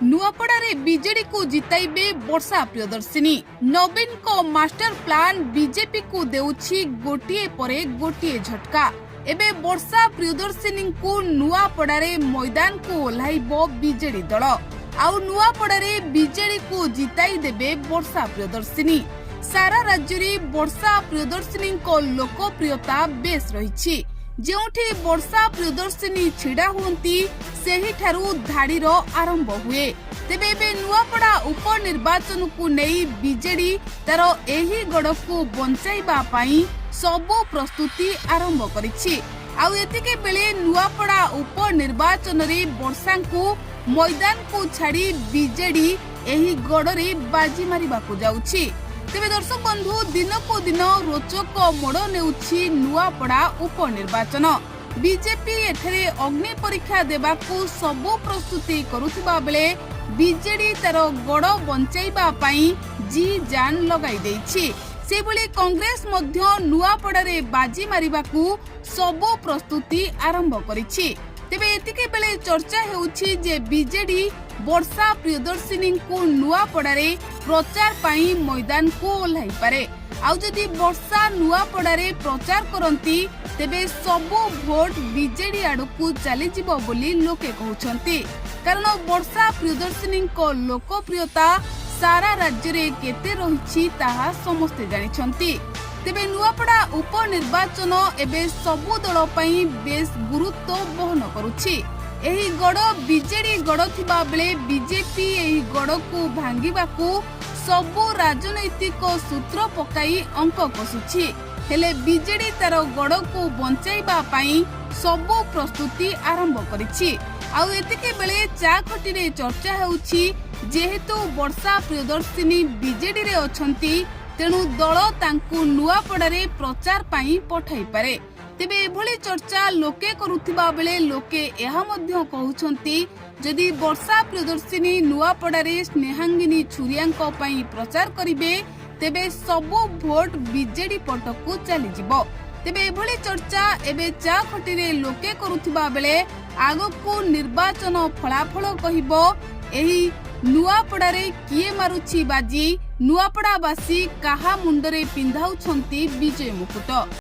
नुआपड़ारे BJD को जिताइबे वर्षा प्रियदर्शिनी। नवीन को master plan BJP को देउछि गोटिए परे गोटिए झटका। एबे वर्षा प्रियदर्शिनी को नुआपड़ारे मैदान को ओह्लाइबो बीजेडी दल। आउ नुआपड़ारे बीजेडी को जिताई देबे वर्षा प्रियदर्शिनी। सारा राज्य में वर्षा प्रियदर्शिनी को लोकप्रियता बेस रही। जोठी वर्षा प्रियदर्शिनी छिड़ा हुंती सेही ठारू धाड़ीर आरंभ हुए। तेबे एबे नुआपड़ा उपनिर्वाचन को नहीं बीजेडी तार एही गड़ को बंचाइबा पाई सबो प्रस्तुति आरंभ करिछि। आउ एतिके बेले नुआपड़ा उपनिर्वाचन रे वर्षा को मैदान को छाड़ी बीजेडी एही गड़रे बाजी मारिबा को जाउछि। तेबे दर्शक बंधु दिन को दिन रोचक मोड़ नेउछि नुआपड़ा उपनिर्वाचन। बीजेपी एठरे अग्नि परीक्षा देबाकू सबो प्रस्तुति करुथिबा बेले बीजेडी तार गड़ बंचाइबा पाई जी जान लगाई देछि। सेबोली कांग्रेस मध्य नुआपड़ारे बाजी मारिबाकू सबो प्रस्तुति आरंभ करिछि। तेबे एतिके बेले चर्चा हेउछि जे बीजेडी वर्षा प्रियदर्शिनी को नुआपड़ारे प्रचार पाई मैदान को ओह्लाई पारे। आउ जदि वर्षा नुआपड़ारे प्रचार करंती तेबे सबो भोट बीजेडी आडकू चली जिवो बोली लोके कहउछंती। कारण वर्षा प्रियदर्शिनी को लोकप्रियता सारा राज्य रे केते रहिछि ताहा समस्ते जानिछंती। तेबे नुआपड़ा उपनिर्वाचन एबे सबु दल पई बेस गुरुत्व बहन करुछि। एही गड़ बीजेडी गड़ थिबा बेले बीजेपी एही गड़ को भांगिबाकू सबु राजनैतिक सूत्र पकाई अंक कसुछि। हेले बीजेडी तार गड़ को बंचाइबा पाई सबु प्रस्तुति आरंभ करिछि। आउ एतिके बेले चाखटी रे चर्चा हेउछि जेहेतु वर्षा प्रियदर्शिनी बीजेडी रे अछंती तेणु दल तांकू नुआपड़ारे प्रचार पाई पठाई पारे। तेबे एभली चर्चा लोके करुथिबा बेले लोके एहा मध्य कहउछंती जदि वर्षा प्रियदर्शिनी नुआपड़ारे स्नेहांगिनीछुरियाଙ୍କ पई प्रचार करिवे तेबे सबो भोट बीजेडी पटकू चली जिवो। तेबे एभली चर्चा एबे चाखटीरे लोके करुथिबा बेले आगकू निर्वाचन फलाफल कहिबो। एही नुआपड़ारे किए मारुछि बाजी नुआपड़ावासी काहा मुंडरे पिंधाउछंती विजय मुकुट।